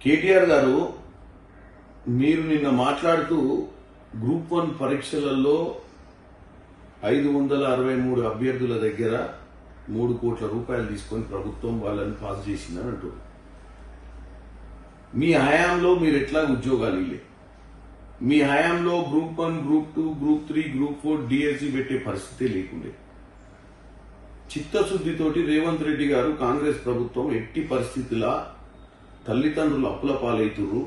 కేటీఆర్ గారు, మీరు నిన్న మాట్లాడుతూ గ్రూప్ 1 పరీక్షలలో 563 అభ్యర్థుల దగ్గర 3 కోట్ల రూపాయలు తీసుకొని ప్రభుత్వం వాళ్ళని పాస్ చేసిందని అంటారు. మీ హయాంలో మీరు ఎట్లా ఉద్యోగాలు ఇల్లే? మీ హయాంలో group 1, group 2, group 3, group 4 DSC పెట్టే పరిస్థితే లేకుండే. చిత్తశుద్ధితోటి రేవంత్ రెడ్డి గారు కాంగ్రెస్ ప్రభుత్వం ఎట్టి పరిస్థితుల తల్లిదండ్రులు అప్పుల పాలవుతున్నారు,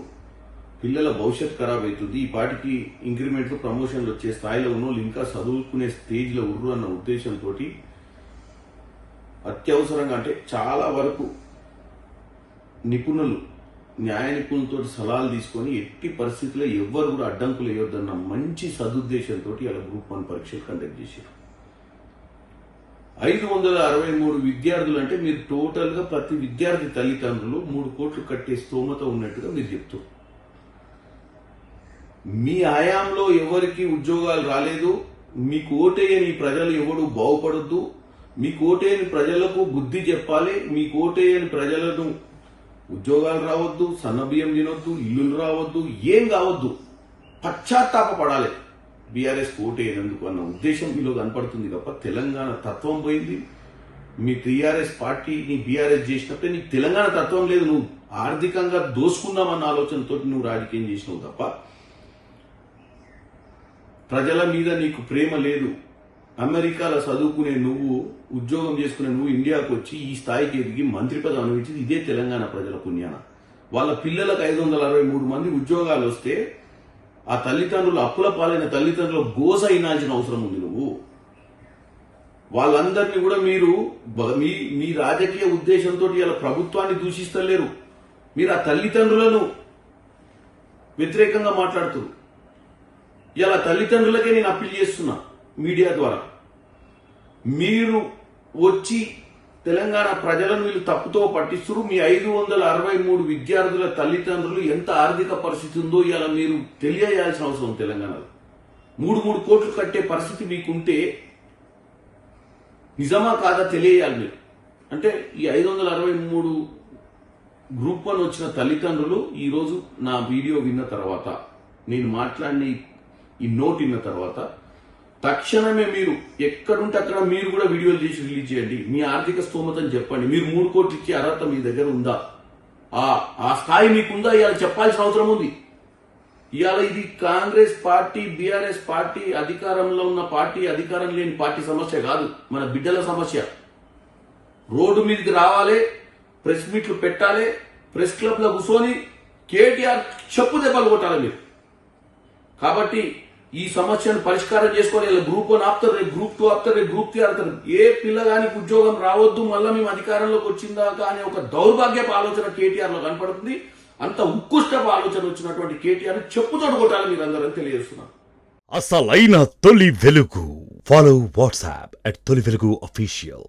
పిల్లల భవిష్యత్ ఖరాబ్ అవుతుంది, ఈ పాటికి ఇంక్రిమెంట్లు ప్రమోషన్లు వచ్చే స్థాయిలో ఉన్న వాళ్ళు ఇంకా చదువుకునే స్టేజ్లో ఉర్రు అన్న ఉద్దేశంతో అత్యవసరంగా, అంటే చాలా వరకు నిపుణులు, న్యాయ నిపుణులతో సలహాలు తీసుకొని ఎట్టి పరిస్థితుల్లో ఎవ్వరు కూడా అడ్డంకులు వేయొద్దన్న మంచి సదుద్దేశంతో ఇలా గ్రూప్ 1 పరీక్షలు కండక్ట్ చేశారు. 563 విద్యార్థులు అంటే మీరు టోటల్ గా ప్రతి విద్యార్థి తల్లిదండ్రులు 3 కోట్లు కట్టే స్తోమత ఉన్నట్టుగా మీరు చెప్తారు. మీ హయాంలో ఎవరికి ఉద్యోగాలు రాలేదు, మీకు ఓటేయని ప్రజలు ఎవడు బాగుపడొద్దు, మీకు ఓటేయని ప్రజలకు బుద్ధి చెప్పాలి, మీకు ఓటేయని ప్రజలను ఉద్యోగాలు రావద్దు, సన్నబియ్యం తినొద్దు, ఇల్లులు రావద్దు, ఏం కావద్దు, పశ్చాత్తాపడాలి బీఆర్ఎస్ ఓటేయనందుకు అన్న ఉద్దేశం మీలో కనపడుతుంది తప్ప తెలంగాణ తత్వం పోయింది. మీ టీఆర్ఎస్ పార్టీని బీఆర్ఎస్ చేసినప్పుడే నీకు తెలంగాణ తత్వం లేదు, నువ్వు ఆర్థికంగా దోసుకుందామన్న ఆలోచనతో నువ్వు రాజకీయం చేసినావు తప్ప ప్రజల మీద నీకు ప్రేమ లేదు. అమెరికాలో చదువుకునే నువ్వు, ఉద్యోగం చేసుకునే నువ్వు ఇండియాకు వచ్చి ఈ స్థాయికి ఎదిగి మంత్రి పదవి అనుభవించింది ఇదే తెలంగాణ ప్రజల పుణ్యాన. వాళ్ళ పిల్లలకు 563 మంది ఉద్యోగాలు వస్తే ఆ తల్లిదండ్రులు, అప్పుల పాలైన తల్లిదండ్రులు గోస అయినాల్సిన అవసరం ఉంది. నువ్వు వాళ్ళందరినీ కూడా మీరు మీ రాజకీయ ఉద్దేశంతో ఇలా ప్రభుత్వాన్ని దూషిస్తలేరు, మీరు ఆ తల్లిదండ్రులను వ్యతిరేకంగా మాట్లాడుతున్నారు. ఇలా తల్లిదండ్రులకే నేను అప్పీల్ చేస్తున్నా మీడియా ద్వారా, మీరు వచ్చి తెలంగాణ ప్రజలను వీళ్ళు తప్పుతో పట్టిస్తున్నారు. మీ 563 విద్యార్థుల తల్లిదండ్రులు ఎంత ఆర్థిక పరిస్థితి ఉందో ఇలా మీరు తెలియజేయాల్సిన అవసరం. తెలంగాణలో 3 కోట్లు కట్టే పరిస్థితి మీకుంటే నిజమా కాదా తెలియాలి మీరు. అంటే ఈ 563 గ్రూప్ 1 వచ్చిన తల్లిదండ్రులు ఈరోజు నా వీడియో విన్న తర్వాత, నేను మాట్లాడిన ఈ నోట్ విన్న తర్వాత తక్షణమే మీరు ఎక్కడుంటే అక్కడ మీరు కూడా వీడియోలు చేసి రిలీజ్ చేయండి. మీ ఆర్థిక స్తోమతని చెప్పండి. మీరు 3 కోట్లు ఇచ్చే అర్హత మీ దగ్గర ఉందా, ఆ స్థాయి మీకుందా ఇవాళ చెప్పాల్సిన అవసరం ఉంది. ఇవాళ ఇది కాంగ్రెస్ పార్టీ, బీఆర్ఎస్ పార్టీ, అధికారంలో ఉన్న పార్టీ, అధికారం లేని పార్టీ సమస్య కాదు, మన బిడ్డల సమస్య. రోడ్డు మీదకి రావాలి, ప్రెస్ మీట్లు పెట్టాలి, ప్రెస్ క్లబ్ లో కూర్చొని కేటీఆర్ చెప్పు దెబ్బలు కొట్టాలి మీరు. కాబట్టి ఈ సమస్యను పరిష్కారం చేసుకోవాలి. ఇలా గ్రూప్ 1 ఆపుతారు, గ్రూప్ 2 ఆపుతారు, గ్రూప్ 3 ఆపుతారు. ఏ పిల్లగానికి ఉద్యోగం రావద్దు, మళ్ళీ మేము అధికారంలోకి వచ్చిందాకా అనే ఒక దౌర్భాగ్యపు ఆలోచన కేటీఆర్ లో కనపడుతుంది. అంత ఉత్కృష్టపు ఆలోచన వచ్చినటువంటి కేటీఆర్ చెప్పుతోడు కొట్టాలి మీరు అందరూ తెలియజేస్తున్నారు. అసలైన తొలి వెలుగు. ఫాలో వాట్సాప్ @తొలి వెలుగు అఫీషియల్.